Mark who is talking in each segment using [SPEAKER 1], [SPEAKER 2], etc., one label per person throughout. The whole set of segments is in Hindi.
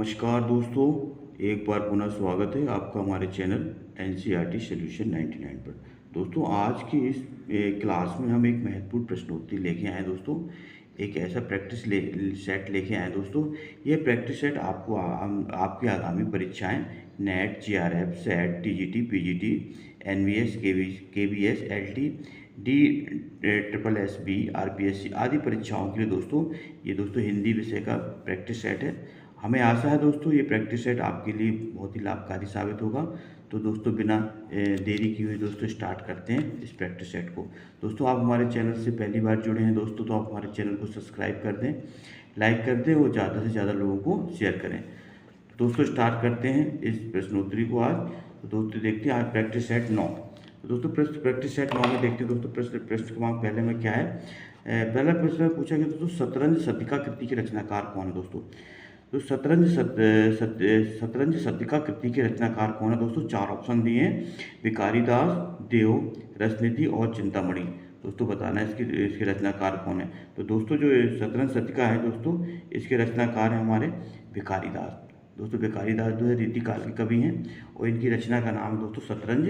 [SPEAKER 1] नमस्कार दोस्तों, एक बार पुनः स्वागत है आपका हमारे चैनल एनसीईआरटी सॉल्यूशन 99 पर। दोस्तों, आज की इस क्लास में हम एक महत्वपूर्ण प्रश्नोत्तरी लेके आए हैं दोस्तों। एक ऐसा प्रैक्टिस सेट लेके आए हैं दोस्तों। यह प्रैक्टिस सेट आपको आपकी आगामी परीक्षाएं NET, JRF, SET, TGT, PGT, NVS, KVS, LT, D triple S B, RPSC आदि परीक्षाओं के लिए दोस्तों ये दोस्तों हिंदी विषय का प्रैक्टिस सेट है। हमें आशा है दोस्तों ये प्रैक्टिस सेट आपके लिए बहुत ही लाभकारी साबित होगा। तो दोस्तों बिना देरी किए हुए दोस्तों स्टार्ट करते हैं इस प्रैक्टिस सेट को। दोस्तों, आप हमारे चैनल से पहली बार जुड़े हैं दोस्तों तो आप हमारे चैनल को सब्सक्राइब कर दें, लाइक कर दें और ज़्यादा से ज़्यादा लोगों को शेयर करें। तो दोस्तों स्टार्ट करते हैं इस प्रश्नोत्तरी को आज। तो दोस्तों देखते हैं आज प्रैक्टिस सेट 9। तो दोस्तों प्रैक्टिस सेट 9 में देखते हैं दोस्तों प्रश्न क्रमांक पहले में क्या है। पहला प्रश्न में पूछा गया दोस्तों शतरंज शतका कृति के रचनाकार कौन है दोस्तों। तो शतरंज शतका कृति के रचनाकार कौन है दोस्तों। चार ऑप्शन दिए हैं, भिखारी दास, देव, रसनिधि और चिंतामणि। दोस्तों बताना है इसके रचनाकार कौन है। तो दोस्तों जो शतरंज शतका है दोस्तों इसके रचनाकार हैं हमारे भिखारी दास। दोस्तों भिखारी दास जो है रीतिकाल के कवि हैं और इनकी रचना का नाम है दोस्तों शतरंज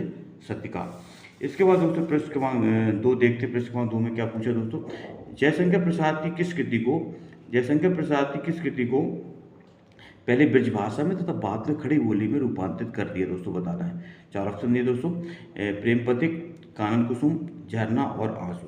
[SPEAKER 1] शतका। इसके बाद दोस्तों प्रश्न क्रमांक 2 देखते हैं। प्रश्न क्रमांक 2 में क्या पूछा दोस्तों। जयशंकर प्रसाद की किस कृति को पहले ब्रजभाषा में तथा बाद में खड़ी बोली में रूपांतरित कर दिया दोस्तों बताना है। चार ऑप्शन दिए दोस्तों, प्रेम पथिक, कानन कुसुम, झरना और आंसू।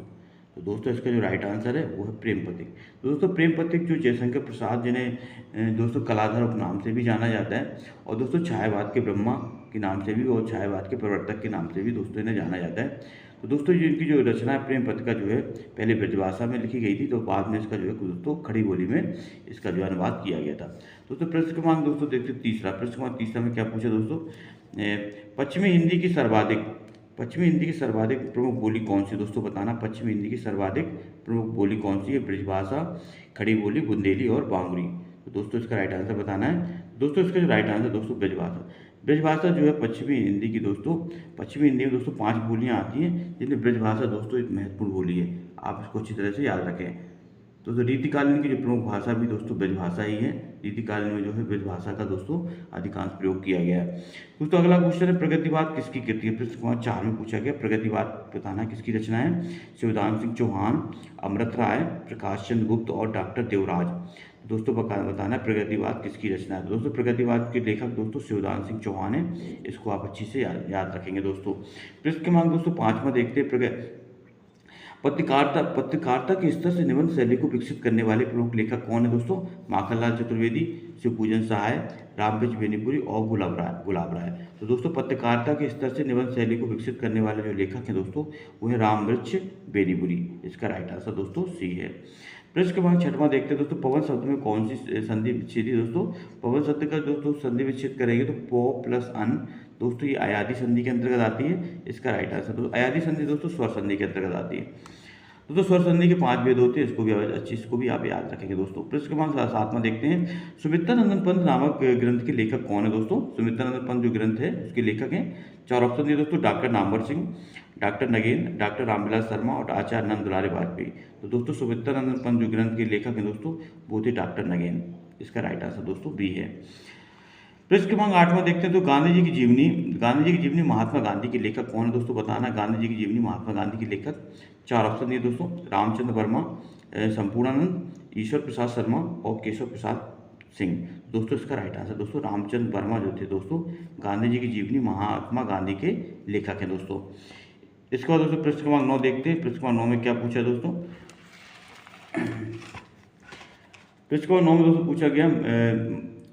[SPEAKER 1] तो दोस्तों इसका जो राइट आंसर है वो है प्रेम पथिक। तो दोस्तों प्रेम पथिक जो जयशंकर प्रसाद जिन्हें दोस्तों कलाधर उपनाम से भी जाना जाता है और दोस्तों छायावाद के ब्रह्मा के नाम से भी और छायावाद के प्रवर्तक के नाम से भी दोस्तों इन्हें जाना जाता है। तो दोस्तों इनकी जो रचना है प्रेम पथिका जो है पहले ब्रजभाषा में लिखी गई थी तो बाद में इसका जो है दोस्तों खड़ी बोली में इसका जो अनुवाद किया गया था। दोस्तों प्रश्न क्रमांक दोस्तों देखते तीसरा। प्रश्न क्रमांक तीसरा में क्या पूछा दोस्तों। पश्चिमी हिंदी की सर्वाधिक प्रमुख बोली कौन सी दोस्तों बताना। पश्चिमी हिंदी की सर्वाधिक प्रमुख बोली कौन सी है। ब्रजभाषा, खड़ी बोली, बुंदेली और बांगुरी। तो दोस्तों इसका राइट आंसर बताना है। दोस्तों इसका जो राइट आंसर दोस्तों ब्रजभाषा जो है पश्चिमी हिंदी की दोस्तों पश्चिमी हिंदी में दोस्तों 5 बोलियां आती हैं जिनमें ब्रजभाषा दोस्तों एक महत्वपूर्ण बोली है। आप इसको अच्छी तरह से याद रखें। तो रीतिकालीन की जो प्रमुख भाषा भी दोस्तों ब्रजभाषा ही है। रीतिकालीन में जो है ब्रजभाषा का दोस्तों अधिकांश प्रयोग किया गया है। दोस्तों अगला क्वेश्चन है प्रगतिवाद किसकी कृति है। प्रश्न क्रमांक 4 में पूछा गया प्रगतिवाद बताना किसकी रचना है। शिवदान सिंह चौहान, अमृत राय, प्रकाश चंद्र गुप्त और डॉक्टर देवराज। दोस्तों बताना प्रगतिवाद किसकी रचना है। दोस्तों प्रगतिवाद के लेखक दोस्तों शिवदान सिंह चौहान है। इसको आप अच्छी से याद रखेंगे दोस्तों। प्रश्न क्रमांक दोस्तों 5 में देखते हैं पत्रकारिता के स्तर से निबंध शैली को विकसित करने वाले प्रमुख लेखक कौन है दोस्तों। माखनलाल चतुर्वेदी, शिवपूजन सहाय, रामवृक्ष बेनीपुरी और गुलाब राय। तो दोस्तों पत्रकारिता के स्तर से निबंध शैली को विकसित करने वाले जो लेखक हैं दोस्तों वो है रामवृक्ष बेनीपुरी। इसका राइट आंसर दोस्तों सी है। प्रश्न क्रमांक 6वां देखते हैं दोस्तों पवन शब्द में कौन सी संधि विच्छेद है दोस्तों। पवन शब्द का दोस्तों संधि विच्छेद करेंगे तो प प्लस अन। दोस्तों ये अयादी संधि के अंतर्गत आती है। इसका राइट आंसर दोस्तों अयादी संधि दोस्तों स्वर संधि के अंतर्गत आती है। दोस्तों स्वर संधि के 5 भेद होते हैं। इसको भी आप याद रखेंगे दोस्तों। प्रश्न क्रमांक 7 में देखते हैं सुमित्रानंदन पंत नामक ग्रंथ के लेखक कौन है दोस्तों। सुमित्रानंदन पंत जो ग्रंथ है उसके लेखक हैं। 4 ऑप्शन दिए दोस्तों, doctor Namvar Singh, doctor again, doctor Ramvilas Sharma और आचार्य नंद दुलारे वाजपेयी। तो दोस्तों सुमित्रानंदन पंत जो ग्रंथ के लेखक हैं दोस्तों वो थे डॉक्टर नगेन। इसका राइट आंसर दोस्तों बी है। प्रश्न क्रमांक 8 में देखते हैं तो गांधी जी की जीवनी महात्मा गांधी के लेखक कौन है दोस्तों बताना। गांधी जी की जीवनी महात्मा गांधी के लेखक 4 ऑप्शन दिए दोस्तों, रामचंद्र वर्मा, संपूर्णानंद, ईश्वर प्रसाद शर्मा और केशव प्रसाद सिंह। दोस्तों इसका राइट आंसर दोस्तों रामचंद्र वर्मा जो थे दोस्तों गांधी जी की जीवनी महात्मा गांधी के लेखक हैं दोस्तों। इसके बाद दोस्तों प्रश्न क्रमांक 9 देखते हैं। प्रश्न क्रमांक 9 में क्या पूछा दोस्तों। प्रश्न क्रमांक 9 में दोस्तों पूछा गया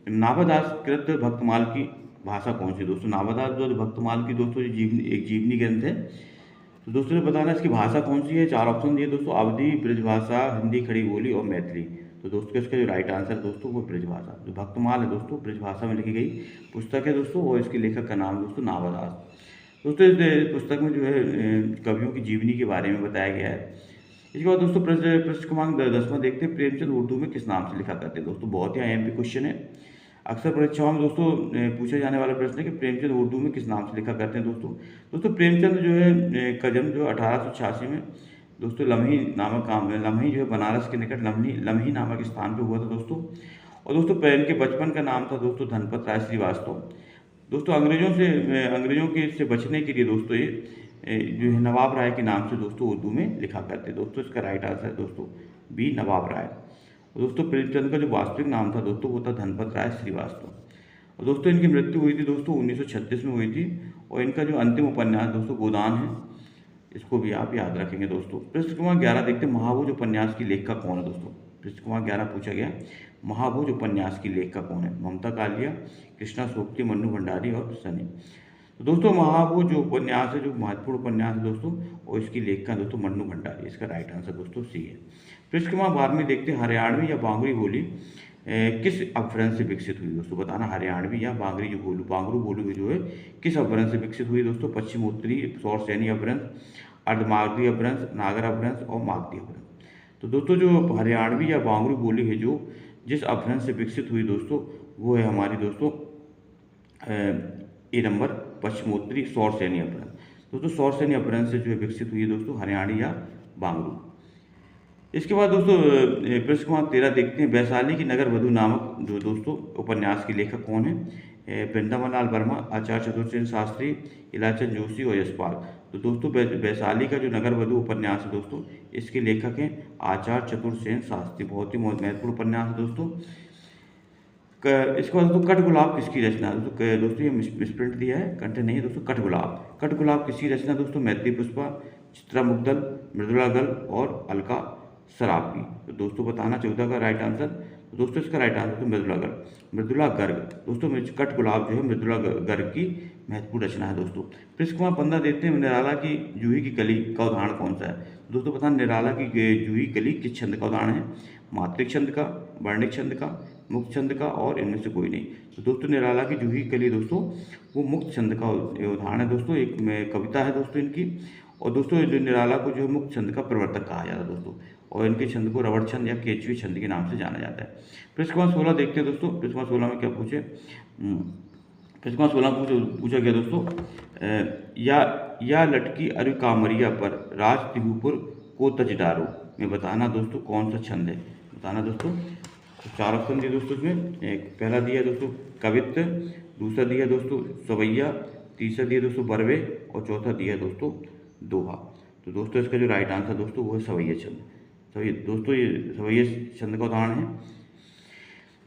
[SPEAKER 1] नाभादास कृत भक्तमाल की भाषा कौन सी दोस्तों। नाभादास जो भक्तमाल की दोस्तों एक जीवनी ग्रंथ है। तो दोस्तों ने बताना इसकी भाषा कौन सी है। 4 ऑप्शन दिए दोस्तों, अवधी, ब्रजभाषा, हिंदी खड़ी बोली और मैथिली। तो दोस्तों इसका जो राइट आंसर है दोस्तों वो ब्रजभाषा। जो भक्तमाल है दोस्तों ब्रजभाषा में लिखी गई पुस्तक है दोस्तों और इसके लेखक का नाम दोस्तों नाभादास। दोस्तों इस पुस्तक में जो है कवियों की जीवनी के बारे में बताया गया है। इसके बाद दोस्तों प्रश्न क्रमांक 10 में देखते हैं प्रेमचंद उर्दू में किस नाम से लिखा करते हैं दोस्तों। बहुत ही IMP क्वेश्चन है। अक्सर परीक्षाओं में दोस्तों पूछे जाने वाला प्रश्न है कि प्रेमचंद उर्दू में किस नाम से लिखा करते हैं दोस्तों प्रेमचंद जो है का जन्म जो 1886 में दोस्तों लम्ही जो है बनारस के निकट लम्ही नामक स्थान पर हुआ था दोस्तों। और दोस्तों इनके बचपन का नाम था दोस्तों धनपत राय श्रीवास्तव। दोस्तों अंग्रेजों के से बचने के लिए दोस्तों ये जो है नवाब राय के नाम से दोस्तों उर्दू में लिखा करते। दोस्तों इसका राइट आंसर है दोस्तों बी नवाब राय। और दोस्तों प्रेमचंद का जो वास्तविक नाम था दोस्तों वो था धनपत राय श्रीवास्तव। और दोस्तों इनकी मृत्यु हुई थी दोस्तों 1936 में हुई थी। और इनका जो अंतिम उपन्यास दोस्तों गोदान है, इसको भी आप याद रखेंगे दोस्तों। प्रश्न क्रमांक 11 देखते हैं, महाभोज उपन्यास की लेखक कौन है दोस्तों। प्रश्न क्रमांक 11 पूछा गया महाभोज उपन्यास की लेखक कौन है। ममता कालिया, कृष्णा सोपती, मन्नू भंडारी और सनी। तो दोस्तों महाभोज जो उपन्यास है, जो महत्वपूर्ण उपन्यास है दोस्तों, और इसकी लेखिका दोस्तों मन्नू भंडारी। इसका राइट आंसर दोस्तों सी है। प्रश्न क्रमांक 12 में देखते हैं, हरियाणवी या बांगड़ी बोली किस अपभ्रंश से विकसित हुई दोस्तों। बताना हरियाणवी या बांगरू बोली जो है किस अपभ्रंश से विकसित हुई दोस्तों। पश्चिम उत्तरी सौर सैनी अपभ्रंश, अर्धमागधी अपभ्रंश, नागर अपभ्रंश और मागधी अपभ्रंश। तो दोस्तों जो हरियाणवी या बांगरू बोली है जो जिस अपभ्रंश से विकसित हुई दोस्तों, वो है हमारी दोस्तों ए नंबर पश्चिमोत्तरी सौर सैनी अपभ्रंश। दोस्तों सौर सैनी अपभ्रंश से जो है विकसित हुई है दोस्तों हरियाणी या बांगरू। इसके बाद दोस्तों प्रश्न क्रमांक 13 देखते हैं, वैशाली की नगर वधु नामक जो दोस्तों उपन्यास के लेखक कौन है। वृंदावन लाल वर्मा, आचार्य चतुर्सेन शास्त्री, इलाचंद जोशी और यशपाल। तो दोस्तों वैशाली का जो नगर वधु उपन्यास है दोस्तों, इसके लेखक हैं आचार्य चतुर्सेन शास्त्री। बहुत ही महत्वपूर्ण उपन्यास है दोस्तों। इसके बाद दोस्तों कट गुलाब किसकी रचना है दोस्तों ये मिसप्रिंट दिया है, कंटेंट नहीं है दोस्तों। कट गुलाब किसकी रचना दोस्तों, मैत्री पुष्पा, चित्रा मुग्दल, मृदुला गल और अलका सराफी। तो दोस्तों बताना 14 का राइट आंसर। तो दोस्तों इसका राइट आंसर तो मृदुला गर्ग। दोस्तों कट गुलाब जो है मृदुला गर्ग की महत्वपूर्ण रचना है दोस्तों। पृष्ठ क्रमांक 15 देखते हैं, निराला की जूही की कली का उदाहरण कौन सा है। दोस्तों बताना निराला की जूही कली किस छंद का उदाहरण है। मात्रिक छंद का, वर्णिक छंद का, मुक्त छंद का और इनमें से कोई नहीं। तो दोस्तों निराला की जूही कली दोस्तों वो मुक्त छंद का उदाहरण है दोस्तों। एक कविता है दोस्तों इनकी। और दोस्तों निराला को जो है मुक्त छंद का प्रवर्तक कहा जाता है दोस्तों। और इनके छंद को रवड़ छंद या केचवी छंद के नाम से जाना जाता है। पृष्ठ क्रमांक 16 देखते हैं दोस्तों। पृष्ठ क्रमांक 16 में क्या पूछे, पृष्ठ क्रमांक 16 पूछा गया दोस्तों, या लटकी अरु कामरिया पर राज तिहुपुर को तज डारो में बताना दोस्तों कौन सा छंद है। बताना दोस्तों। तो 4 ऑप्शन दिए दोस्तों इसमें। एक पहला दिया दोस्तों कवित्व, दूसरा दिया दोस्तों सवैया, तीसरा दिया दोस्तों बरवे और चौथा दिया दोस्तों दोहा। तो दोस्तों इसका जो राइट आंसर दोस्तों वो है सवैया छंद। सही दोस्तों ये सवैया छंद का उदाहरण है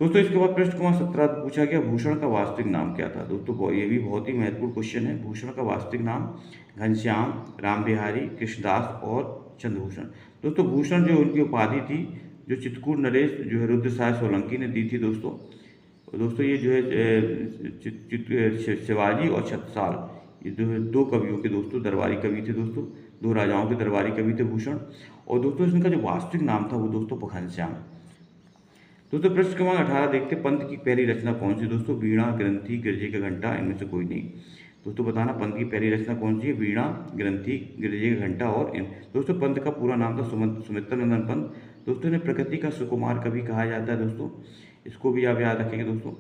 [SPEAKER 1] दोस्तों। इसके बाद पृष्ठ क्रमांक 17 पूछा गया भूषण का वास्तविक नाम क्या था। दोस्तों ये भी बहुत ही महत्वपूर्ण क्वेश्चन है। भूषण का वास्तविक नाम घनश्याम, राम बिहारी, कृष्णदास और चंद्रभूषण। दोस्तों भूषण जो उनकी उपाधि थी जो चित्रकूट नरेश जो है रुद्रसाय सोलंकी ने दी थी दोस्तों। दोस्तों ये जो है शिवाजी और छत्रसाल, ये जो है 2 कवियों के दोस्तों दरबारी कवि थे दोस्तों। 2 राजाओं के दरबारी कवि थे भूषण। और दोस्तों इनका जो वास्तविक नाम था वो दोस्तों घनश्याम। दोस्तों पृष्ठ क्रमांक 18 देखते, पंत की पहली रचना कौन सी दोस्तों। वीणा, ग्रंथि, गिरजे का घंटा, इनमें से कोई नहीं। दोस्तों बताना पंत की पहली रचना कौन सी है। वीणा, ग्रंथि, गिरजे का घंटा और इन। दोस्तों पंत का पूरा नाम था सुमित्र नंदन पंत। दोस्तों ने प्रकृति का सुकुमार कवि कहा जाता है दोस्तों। इसको भी आप याद रखेंगे दोस्तों।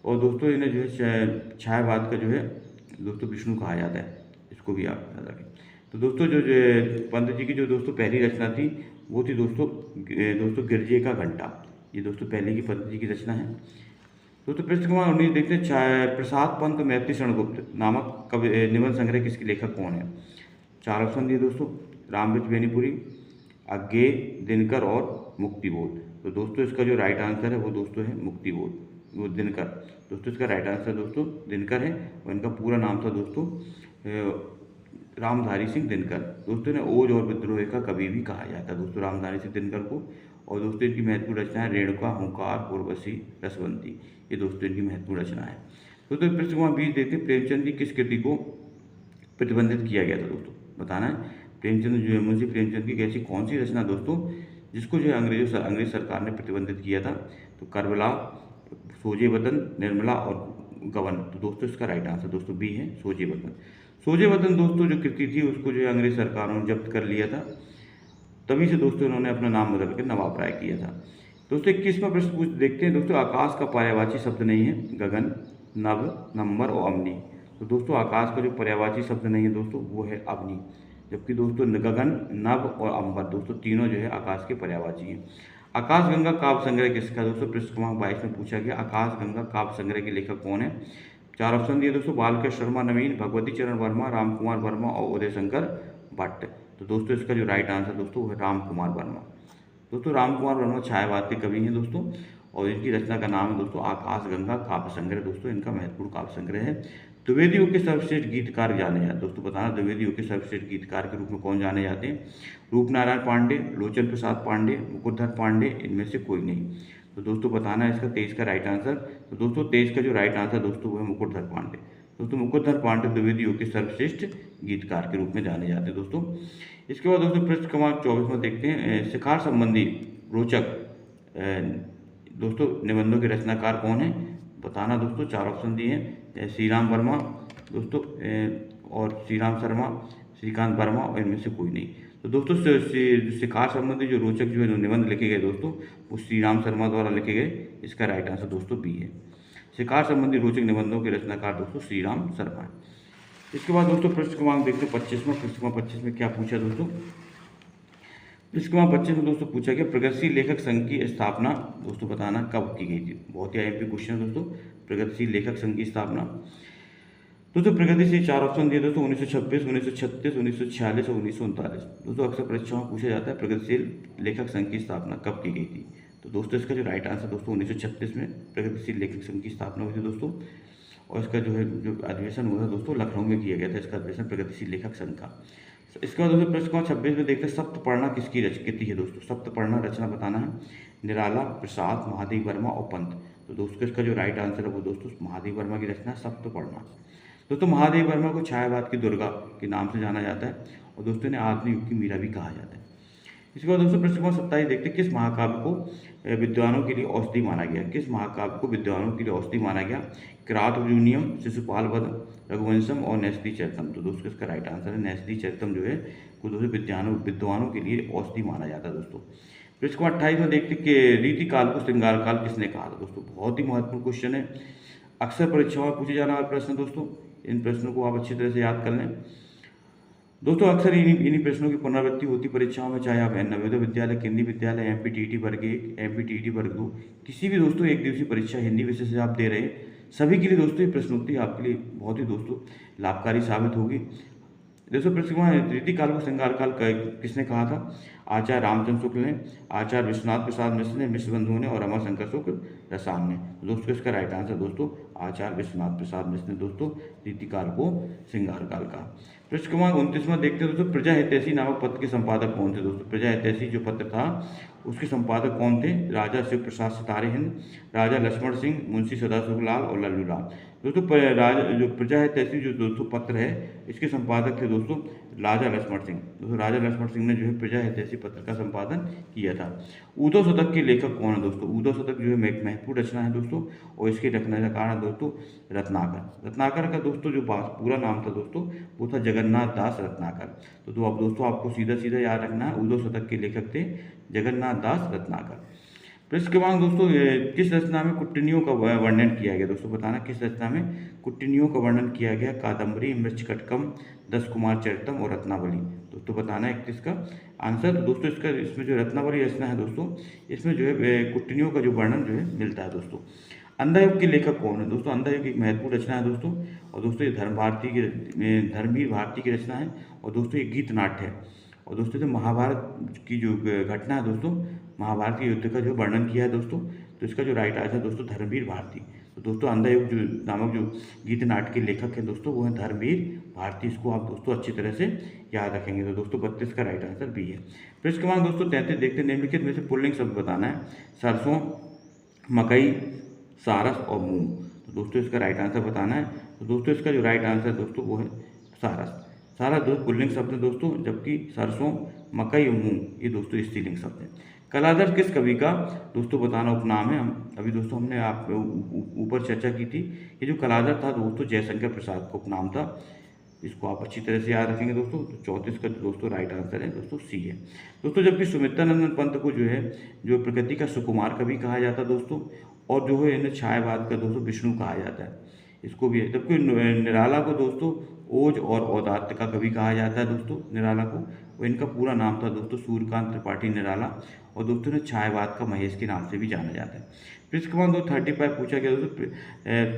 [SPEAKER 1] और दोस्तों इन्हें जो है छायावाद का जो है दोस्तों विष्णु कहा जाता है। इसको भी आप याद रखें। तो दोस्तों जो पंत जी की जो दोस्तों पहली रचना थी वो थी दोस्तों गिरजे का घंटा। ये दोस्तों पहले की पंत जी की रचना है। दोस्तों पृष्ठ क्रमांक 19 देखते हैं, प्रसाद पंत मैत्री शरणगुप्त नामक कवि निबंध संग्रह किसके लेखक कौन है। 4 ऑप्शन दिए दोस्तों, रामवृक्ष बेनीपुरी, अज्ञे, दिनकर और मुक्तिबोध। तो दोस्तों इसका जो राइट आंसर है वो दोस्तों है मुक्तिबोध, वो दिनकर। दोस्तों इसका राइट आंसर दोस्तों दिनकर है। और इनका पूरा नाम था दोस्तों रामधारी सिंह दिनकर। दोस्तों ने ओज और विद्रोह का कवि भी कहा जाता है दोस्तों रामधारी सिंह दिनकर को। और दोस्तों इनकी महत्वपूर्ण रचना है रेणुका, हुंकार, उर्वशी, रसवंती। ये दोस्तों इनकी महत्वपूर्ण रचना है। दोस्तों पृष्ठ क्रमांक 20 देखते हैं, प्रेमचंद की किस कृति को प्रतिबंधित किया गया था दोस्तों। बताना है प्रेमचंद जो है मुंशी प्रेमचंद की ऐसी कौन सी रचना दोस्तों जिसको जो है अंग्रेज सरकार ने प्रतिबंधित किया था। तो करबला, सोजे वतन, निर्मला और गवन। तो दोस्तों इसका राइट आंसर दोस्तों बी है सोजे वतन। सोजे वतन दोस्तों जो कृति थी उसको जो है अंग्रेज सरकारों ने जब्त कर लिया था। तभी से दोस्तों इन्होंने अपना नाम बदल कर नवाब राय किया था। दोस्तों 21वां प्रश्न देखते हैं दोस्तों, आकाश का पर्यायवाची शब्द नहीं है। गगन, नभ, नंबर और अवनी। तो दोस्तों आकाश का जो पर्यायवाची शब्द नहीं है दोस्तों वो है अवनी। जबकि दोस्तों गगन, नभ और अंबर दोस्तों तीनों जो है आकाश के पर्यायवाची हैं। आकाशगंगा काव्य संग्रह किसका दोस्तों, पृष्ठ क्रमांक 22 में पूछा गया। आकाशगंगा काव्य संग्रह के लेखक कौन है? चार ऑप्शन दिए दोस्तों, बालकृष्ण शर्मा नवीन, भगवती चरण वर्मा, राम कुमार वर्मा और उदय शंकर भट्ट। तो दोस्तों इसका जो राइट आंसर दोस्तों वो है राम कुमार वर्मा। दोस्तों राम कुमार वर्मा छायावाद के कवि हैं दोस्तों, और इनकी रचना का नाम है दोस्तों आकाशगंगा काव्य संग्रह। दोस्तों इनका महत्वपूर्ण काव्य संग्रह है। द्विवेदी युग के सर्वश्रेष्ठ गीतकार जाने जाते हैं दोस्तों, बताना द्विवेदी युग के सर्वश्रेष्ठ गीतकार के रूप में कौन जाने जाते हैं? रूपनारायण पांडे, लोचन प्रसाद पांडे, मुकुटधर पांडे, इनमें से कोई नहीं। तो दोस्तों बताना है इसका 23 का राइट आंसर। तो दोस्तों 23 का जो राइट आंसर दोस्तों वो है मुकुटधर पांडे। दोस्तों मुकुटधर पांडे द्विवेदी युग के सर्वश्रेष्ठ गीतकार के रूप में जाने जाते हैं दोस्तों। इसके बाद दोस्तों पृष्ठ क्रमांक 24 में देखते हैं शिकार संबंधी रोचक दोस्तों निबंधों के रचनाकार कौन है? बताना दोस्तों, चार ऑप्शन दिए हैं, श्री राम वर्मा दोस्तों और श्री राम शर्मा, श्रीकांत वर्मा और इनमें से कोई नहीं। तो दोस्तों शिकार संबंधी जो रोचक जो है निबंध लिखे गए दोस्तों वो श्री राम शर्मा द्वारा लिखे गए। इसका राइट आंसर दोस्तों बी है। शिकार संबंधी रोचक निबंधों के रचनाकार दोस्तों श्री राम शर्मा है। इसके बाद दोस्तों पृष्ठ क्रमांक देखते हैं 25 में। पृष्ठ क्रमांक 25 में क्या पूछा दोस्तों? पृष्ठ क्रमांक 25 में दोस्तों पूछा गया प्रगतिशील लेखक संघ की स्थापना दोस्तों बताना कब की गई थी। बहुत ही आईएमपी क्वेश्चन है दोस्तों, प्रगतिशील लेखक संघ की स्थापना। दोस्तों प्रगतिशील चार ऑप्शन दिए दोस्तों 1926, 1936, 1946 और 1939। दोस्तों अक्सर परीक्षाओं में पूछा जाता है प्रगतिशील लेखक संघ की स्थापना कब की गई थी। तो दोस्तों इसका जो राइट आंसर दोस्तों 1936 में प्रगतिशील लेखक संघ की स्थापना हुई थी दोस्तों, और इसका जो है जो अधिवेशन हुआ था दोस्तों लखनऊ में किया गया था इसका अधिवेशन प्रगतिशील लेखक संघ का। इसके बाद दोस्तों पृष्ठ क्रमांक 26 में देखते हैं सप्तपर्णा किसकी कृति है दोस्तों। सप्तपर्णा रचना बताना है निराला, प्रसाद, महादेव वर्मा और पंत। तो दोस्तों इसका जो राइट आंसर है वो दोस्तों महादेव वर्मा की रचना सप्तपर्णा। दोस्तों महादेव वर्मा को छायावाद की दुर्गा के नाम से जाना जाता है, और दोस्तों इन्हें आधुनिक युग की मीरा भी कहा जाता है। इसके बाद दोस्तों पृष्ठ क्रमांक 27 देखते हैं किस महाकाव्य को विद्वानों के लिए औषधि माना गया। किस महाकाव्य को विद्वानों के लिए औषधि माना गया? किरातवाक्यूनियम, शिशुपाल वध, रघुवंशम और नैषधि चरितम। तो दोस्तों इसका राइट आंसर है नैषधि चरितम जो है वो दोस्तों विद्वानों के लिए औषधि माना जाता है दोस्तों। पृष्ठ क्रमांक 28 में देखते हैं कि रीति काल को श्रृंगार काल किसने कहा था दोस्तों। बहुत ही महत्वपूर्ण क्वेश्चन है, अक्सर परीक्षाओं में पूछे जाने वाले प्रश्न दोस्तों। इन प्रश्नों को आप अच्छी तरह से याद कर लें दोस्तों। अक्सर इन्हीं प्रश्नों की पुनरावृत्ति होती परीक्षाओं में, चाहे आप नवोदय विद्यालय, केंद्रीय विद्यालय, एमपीटीईटी वर्ग 1, एमपीटीईटी वर्ग 2, किसी भी दोस्तों एक दिवसीय परीक्षा हिंदी विषय से आप दे रहे हैं, सभी के लिए दोस्तों ये प्रश्नोत्तरी आपके लिए बहुत ही दोस्तों लाभकारी साबित होगी। दोस्तों पृष्ठ रीति काल को श्रृंगार काल किसने कहा था? आचार्य रामचंद्र शुक्ल ने, आचार्य विश्वनाथ प्रसाद मिश्र ने, मिश्र बंधुओं ने और रमाशंकर शुक्ल रसायन ने। दोस्तों इसका राइट आंसर दोस्तों आचार्य विश्वनाथ प्रसाद मिश्र ने दोस्तों रीति काल को श्रृंगार काल का। पृष्ठ क्रमांक 29 में देखते हैं दोस्तों प्रजा हितैषी नामक पत्र के संपादक कौन थे दोस्तों। प्रजा हितैषी जो पत्र था उसके संपादक कौन थे? राजा शिव प्रसाद सितारे हिंद, राजा लक्ष्मण सिंह, मुंशी सदाशिव लाल और लल्लू लाल। दोस्तों जो प्रजा हितैषी जो दोस्तों पत्र है इसके संपादक थे दोस्तों राजा लक्ष्मण सिंह। दोस्तों राजा लक्ष्मण सिंह ने जो है प्रजा हितैषी पत्र का संपादन किया था। उद्धव शतक के लेखक कौन है दोस्तों? उद्धव शतक जो है एक महत्वपूर्ण रचना है दोस्तों, और इसके रखने का कारण दोस्तों रत्नाकर। रत्नाकर का दोस्तों जो पूरा नाम था दोस्तों वो था जगन्नाथ दास रत्नाकर। तो अब दोस्तों आपको सीधा सीधा याद रखना है, उद्धव शतक के लेखक थे जगन्नाथ दास रत्नाकर। पृष्ठ क्रमांक दोस्तों किस रचना में कुट्टनियों का वर्णन किया गया दोस्तों बताना, किस रचना में कुट्टनियों का वर्णन किया गया? कादम्बरी, मृच्छकटकम, 10 कुमार चरितम और रत्नावली। दोस्तों बताना है किसका आंसर। तो दोस्तों इसमें जो रत्नावली रचना है दोस्तों इसमें जो है कुट्टनियों का जो वर्णन जो है मिलता है दोस्तों। अंधा युग के लेखक कौन है दोस्तों? अंधा युग एक महत्वपूर्ण रचना है दोस्तों, और दोस्तों ये धर्मवीर भारती की रचना है, और दोस्तों ये गीत नाट्य है। और दोस्तों जो महाभारत की जो घटना है दोस्तों, महाभारत के युद्ध का जो वर्णन किया है दोस्तों, तो इसका जो राइट आंसर है दोस्तों धर्मवीर भारती। तो दोस्तों अंधा युग जो नामक जो गीत नाट्य के लेखक हैं दोस्तों वो हैं धर्मवीर भारती। इसको आप दोस्तों अच्छी तरह से याद रखेंगे। तो दोस्तों 32 का राइट आंसर बी है। पृष्ठ क्रमांक दोस्तों 33 देखते हैं निम्नलिखित में से पुल्लिंग शब्द बताना है। सरसों, मकई, सारस और मूंग। तो दोस्तों इसका राइट आंसर बताना है। तो दोस्तों इसका जो राइट आंसर दोस्तों वो है सारस। सारा दोस्त पुल्लिंग शब्द है दोस्तों, जबकि सरसों, मकई और मूंग ये दोस्तों स्त्रीलिंग शब्द है। कलाधर किस कवि का दोस्तों बताना उपनाम है? हम अभी दोस्तों हमने आप ऊपर चर्चा की थी, ये जो कलाधर था दोस्तों जयशंकर प्रसाद का उपनाम था। इसको आप अच्छी तरह से याद रखेंगे दोस्तों। तो 34 का दोस्तों राइट आंसर है दोस्तों सी है दोस्तों। जबकि सुमित्रानंदन पंत को जो है जो प्रकृति का सुकुमार कवि कहा जाता है दोस्तों, और जो है इन्हें छायावाद का दोस्तों विष्णु कहा जाता है। इसको भी है। जबकि निराला को दोस्तों ओज और औदात्य का कवि कहा जाता है दोस्तों निराला को। और इनका पूरा नाम था दोस्तों सूर्यकांत त्रिपाठी निराला, और दोस्तों ने छायावाद का महेश के नाम से भी जाना जाता है। पृष्ठ क्रमांक 35 पूछा गया दोस्तों,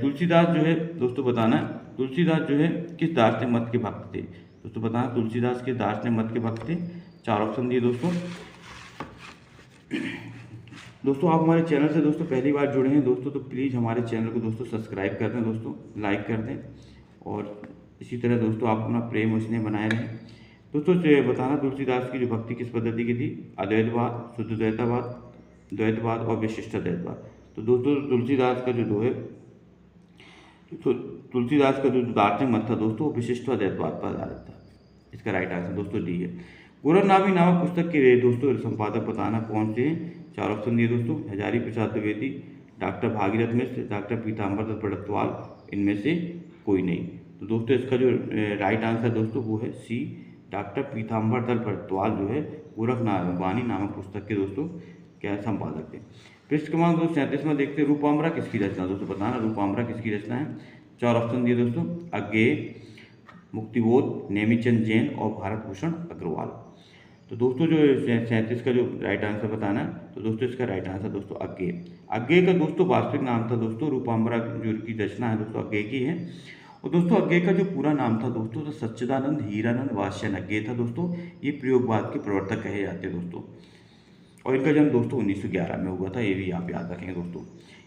[SPEAKER 1] तुलसीदास जो है दोस्तों बताना है, तुलसीदास जो है किस दार्शनिक मत के भक्त थे। दोस्तों बताना तुलसीदास किस दार्शनिक मत के भक्त थे। 4 ऑप्शन दिए दोस्तों। दोस्तों आप हमारे चैनल से दोस्तों पहली बार जुड़े हैं दोस्तों, तो प्लीज़ हमारे चैनल को दोस्तों सब्सक्राइब कर दें दोस्तों, लाइक कर दें, और इसी तरह दोस्तों आप अपना प्रेम और स्नेह बनाए रहें। दोस्तों बताना तुलसीदास की जो भक्ति किस पद्धति की थी। अद्वैतवाद, शुद्ध द्वैतवाद, द्वैतवाद और विशिष्ट द्वैतवाद। तो दोस्तों तुलसीदास का जो है तो तुलसीदास का जो दार्शनिक मत था दोस्तों विशिष्ट द्वैतवाद पर आधारित था। इसका राइट आंसर दोस्तों डी है। गुरनामी नामक पुस्तक के दोस्तों संपादक बताना कौन से हैं। 4 ऑप्शन दिए दोस्तों, हजारी प्रसाद द्विवेदी, डॉक्टर भागीरथ मिश्र, डॉक्टर पीताम्बर दत्त बड़त्वाल, इनमें से कोई नहीं। तो दोस्तों इसका जो राइट आंसर दोस्तों वो है सी, डॉक्टर पीताम्बर दत्त बड़त्वाल जो है गोरखवाणी नामक पुस्तक के दोस्तों क्या संपादक थे। पृष्ठ क्रमांक 37 में देखते हैं रूपाम्बरा किसकी रचना। दोस्तों बताना रूपाम्बरा किसकी रचना है। 4 ऑप्शन दिए दोस्तों, अज्ञेय, मुक्तिबोध, नेमीचंद जैन और भारत भूषण अग्रवाल। तो दोस्तों जो 37 का जो राइट आंसर बताना है, तो दोस्तों इसका राइट आंसर दोस्तों अज्ञेय। अज्ञेय का दोस्तों वास्तविक नाम था दोस्तों रूपाम्बरा जो की रचना है दोस्तों अज्ञेय की है। और दोस्तों अज्ञेय का जो पूरा नाम था दोस्तों तो सच्चिदानंद हीरानंद वात्स्ययन अज्ञेय था दोस्तों। ये प्रयोगवाद के प्रवर्तक कहे जाते हैं दोस्तों, और इनका जन्म दोस्तों 1911 में हुआ था, ये भी आप याद रखेंगे दोस्तों।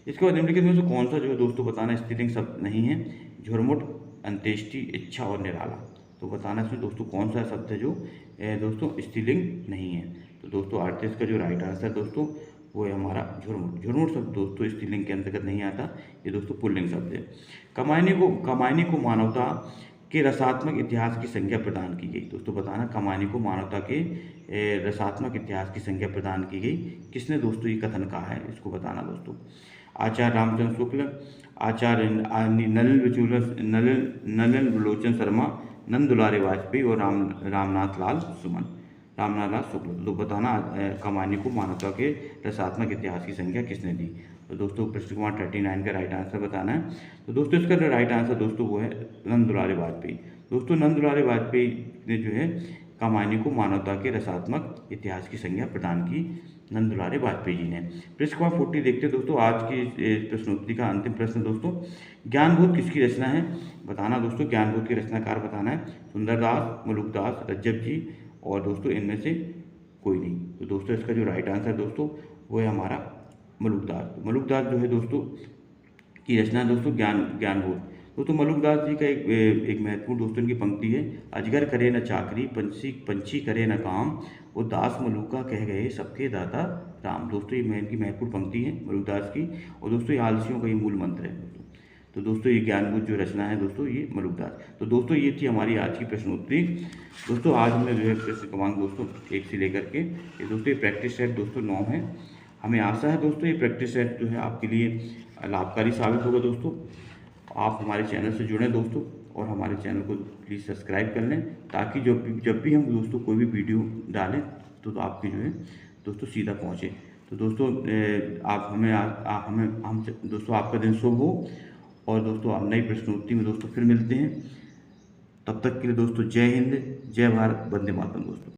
[SPEAKER 1] इसके बाद निम्नलिखित में से कौन सा जो है दोस्तों बताना स्त्रीलिंग शब्द नहीं है। झुरमुट, अंत्येष्टि, इच्छा और निराला। तो बताना इसमें दोस्तों कौन सा शब्द है जो दोस्तों स्त्रीलिंग नहीं है। तो दोस्तों 38 का जो राइट आंसर दोस्तों वो है हमारा झुरमुट। झुरमुट शब्द दोस्तों स्त्रीलिंग के अंतर्गत नहीं आता, ये दोस्तों पुल्लिंग शब्द है। कमायनी को मानवता के रसात्मक इतिहास की संज्ञा प्रदान की गई। दोस्तों बताना कमायनी को मानवता के रसात्मक इतिहास की संज्ञा प्रदान की गई, किसने दोस्तों ये कथन कहा है, इसको बताना दोस्तों। आचार्य रामचंद्र शुक्ल, आचार्य नलिन विलोचन शर्मा, नंद दुलारे वाजपेयी और रामनाथ लाल शुक्ल। तो बताना कमायनी को मानवता के रसात्मक इतिहास की संज्ञा किसने दी। तो दोस्तों पृष्ठ क्रमांक 39 का राइट आंसर बताना है। तो दोस्तों इसका जो राइट आंसर दोस्तों वो है नंद दुलारे वाजपेयी। दोस्तों नंद दुलारे वाजपेयी ने जो है कमायनी को मानवता के रसात्मक इतिहास की संज्ञा प्रदान की, नंद दुलारे वाजपेयी जी ने। पृष्ठ क्रमांक 40 देखते हैं दोस्तों आज की प्रश्नोत्तरी का अंतिम प्रश्न दोस्तों, ज्ञानबोध किसकी रचना है। बताना दोस्तों ज्ञानबोध के रचनाकार बताना है। सुंदरदास, मलुकदास, रज्जब जी और दोस्तों इनमें से कोई नहीं। तो दोस्तों इसका जो राइट आंसर दोस्तों वो है हमारा मलुकदास। मलुकदास जो है दोस्तों की रचना दोस्तों ज्ञानबोध। दोस्तों मलुकदास जी का एक महत्वपूर्ण दोस्तों इनकी पंक्ति है, अजगर करे न चाकरी, पंछी करे न काम, वो दास मलुका कह गए सबके दाता राम। दोस्तों ये इनकी महत्वपूर्ण पंक्ति है मलुकदास की, और दोस्तों ये आलसियों का ये मूल मंत्र है दोस्तों। तो दोस्तों ये ज्ञानबोध जो रचना है दोस्तों ये मलुकदास। तो दोस्तों ये थी हमारी आज की प्रश्नोत्तरी। दोस्तों आज हमने जो है प्रश्न क्रमांक दोस्तों 1 से लेकर के ये दोस्तों ये प्रैक्टिस सेट दोस्तों 9 है। हमें आशा है दोस्तों ये प्रैक्टिस सेट जो है आपके लिए लाभकारी साबित होगा दोस्तों। आप हमारे चैनल से जुड़ें दोस्तों, और हमारे चैनल को प्लीज़ सब्सक्राइब कर लें, ताकि जब भी हम दोस्तों कोई भी वीडियो डालें तो आपकी जो है दोस्तों सीधा पहुँचे। तो दोस्तों आप हमें हम दोस्तों आपका दिन शुभ हो, और दोस्तों आप नई प्रश्नोत्तरी में दोस्तों फिर मिलते हैं। तब तक के लिए दोस्तों जय हिंद, जय भारत, वंदे मातरम दोस्तों।